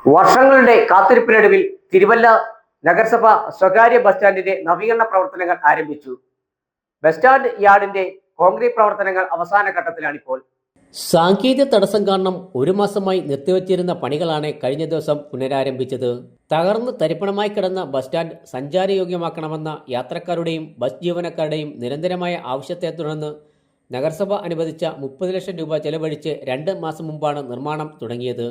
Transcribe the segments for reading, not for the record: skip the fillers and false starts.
വർഷങ്ങളുടെ കാത്തിരിപ്പിനൊടുവിൽ തിരുവല്ല നഗരസഭ സ്വകാര്യ ബസ് സ്റ്റാൻഡിന്റെ നവീകരണ പ്രവർത്തനങ്ങൾ ആരംഭിച്ചു. ബസ് സ്റ്റാൻഡ് യാർഡിന്റെ കോൺക്രീറ്റ് പ്രവർത്തനങ്ങൾ അവസാന ഘട്ടത്തിലാണിപ്പോൾ. സാങ്കേതിക തടസ്സം കാരണം ഒരു മാസമായി നിർത്തിവച്ചിരുന്ന പണികളാണ് കഴിഞ്ഞ ദിവസം പുനരാരംഭിച്ചത്. തകർന്ന് തരിപ്പണമായി കിടന്ന ബസ് സ്റ്റാൻഡ് സഞ്ചാരയോഗ്യമാക്കണമെന്ന യാത്രക്കാരുടെയും ബസ് ജീവനക്കാരുടെയും നിരന്തരമായ ആവശ്യത്തെ തുടർന്ന് നഗരസഭ അനുവദിച്ച 30 ലക്ഷം രൂപ ചെലവഴിച്ച് 2 മാസം മുമ്പാണ് നിർമ്മാണം തുടങ്ങിയത്.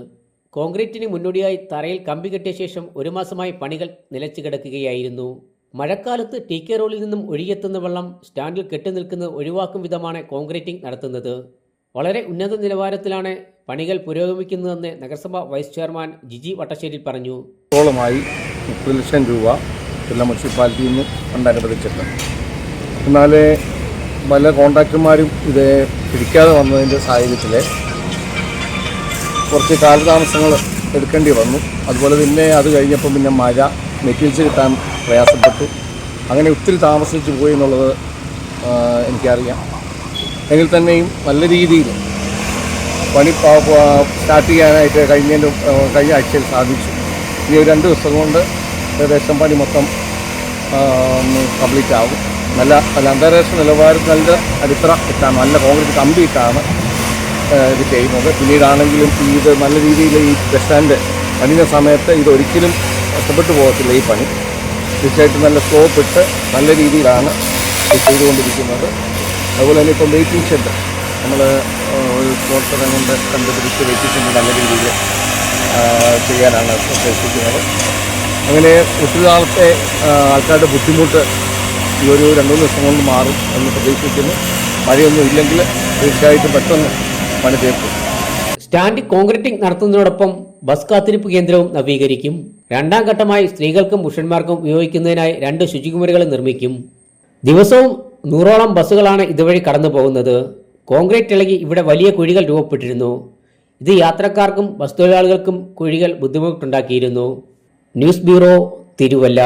കോൺക്രീറ്റിന് മുന്നോടിയായി തറയിൽ കമ്പി കെട്ടിയ ശേഷം ഒരു മാസമായി പണികൾ നിലച്ചു കിടക്കുകയായിരുന്നു. മഴക്കാലത്ത് TK റോഡിൽ നിന്നും ഒഴുകിയെത്തുന്ന വെള്ളം സ്റ്റാൻഡിൽ കെട്ടിനിൽക്കുന്നത് ഒഴിവാക്കും വിധമാണ് കോൺക്രീറ്റിംഗ് നടത്തുന്നത്. വളരെ ഉന്നത നിലവാരത്തിലാണ് പണികൾ പുരോഗമിക്കുന്നതെന്ന് നഗരസഭ വൈസ് ചെയർമാൻ ജിജി വട്ടശ്ശേരി പറഞ്ഞു. 30 ലക്ഷം രൂപ ജില്ലാ മുനിസിപ്പാലിറ്റിയിൽ നിന്ന് ഫണ്ട് അനുവദിച്ചിട്ടുണ്ട്. എന്നാൽ പല കോൺട്രാക്ടർമാരും ഇത് പിടിക്കാതെ വന്നതിൻ്റെ സാഹചര്യത്തിൽ കുറച്ച് കാലതാമസങ്ങൾ എടുക്കേണ്ടി വന്നു. അതുപോലെ തന്നെ അത് കഴിഞ്ഞപ്പോൾ പിന്നെ മഴ, മെറ്റീരിയൽസ് കിട്ടാൻ പ്രയാസപ്പെട്ടു. അങ്ങനെ ഒത്തിരി താമസിച്ചു പോയി എന്നുള്ളത് എനിക്കറിയാം. എങ്കിൽ തന്നെയും നല്ല രീതിയിൽ പണി സ്റ്റാർട്ട് ചെയ്യാനായിട്ട് കഴിഞ്ഞ ആഴ്ചയിൽ സാധിച്ചു. ഇനി ഒരു 2 ദിവസം കൊണ്ട് ഏകദേശം പണി മൊത്തം കംപ്ലീറ്റ് ആകും. നല്ല അന്താരാഷ്ട്ര നിലവാരത്തിൽ നല്ല അടിത്തറ ഇട്ടാണ്, നല്ല കോൺക്രീറ്റ് കമ്പി ഇട്ടാണ് ഇത് ചെയ്യുന്നത്. പിന്നീടാണെങ്കിലും ഇത് നല്ല രീതിയിൽ ഈ ബസ് സ്റ്റാൻഡ് പണിയുന്ന സമയത്ത് ഇതൊരിക്കലും നഷ്ടപ്പെട്ടു പോകത്തില്ല. ഈ പണി തീർച്ചയായിട്ടും നല്ല സ്കോപ്പ് ഇട്ട് നല്ല രീതിയിലാണ് ഇത് ചെയ്തുകൊണ്ടിരിക്കുന്നത്. അതുപോലെ തന്നെ ഇപ്പം വെയിറ്റിംഗ് ഷെഡ് നമ്മൾ ഒരു സ്പോൺസറെ കൊണ്ട് കണ്ടുപിടിച്ച് വെയിറ്റിംഗ് ഷെഡ് നല്ല രീതിയിൽ ചെയ്യാനാണ് ഉദ്ദേശിക്കുന്നത്. അങ്ങനെ ഒത്തിരി നാളത്തെ ആൾക്കാരുടെ ബുദ്ധിമുട്ട് ഈ ഒരു 2-3 ദിവസം കൊണ്ട് മാറും എന്ന് പ്രതീക്ഷിക്കുന്നു. മഴയൊന്നും ഇല്ലെങ്കിൽ തീർച്ചയായിട്ടും പെട്ടെന്ന് പണി തീർക്കും. സ്റ്റാൻഡ് കോൺക്രീറ്റിംഗ് നടത്തുന്നതിനോടൊപ്പം ബസ് കാത്തിരിപ്പ് കേന്ദ്രവും നവീകരിക്കും. 2ാം ഘട്ടമായി സ്ത്രീകൾക്കും പുരുഷന്മാർക്കും ഉപയോഗിക്കുന്നതിനായി 2 ശുചിമുറികൾ നിർമ്മിക്കും. ദിവസവും 100ഓളം ബസ്സുകളാണ് ഇതുവഴി കടന്നു പോകുന്നത്. കോൺക്രീറ്റ് ഇളകി ഇവിടെ വലിയ കുഴികൾ രൂപപ്പെട്ടിരുന്നു. ഇത് യാത്രക്കാർക്കും ബസ് തൊഴിലാളികൾക്കും കുഴികൾ ബുദ്ധിമുട്ടുണ്ടാക്കിയിരുന്നു. News bureau, Thiruvalla.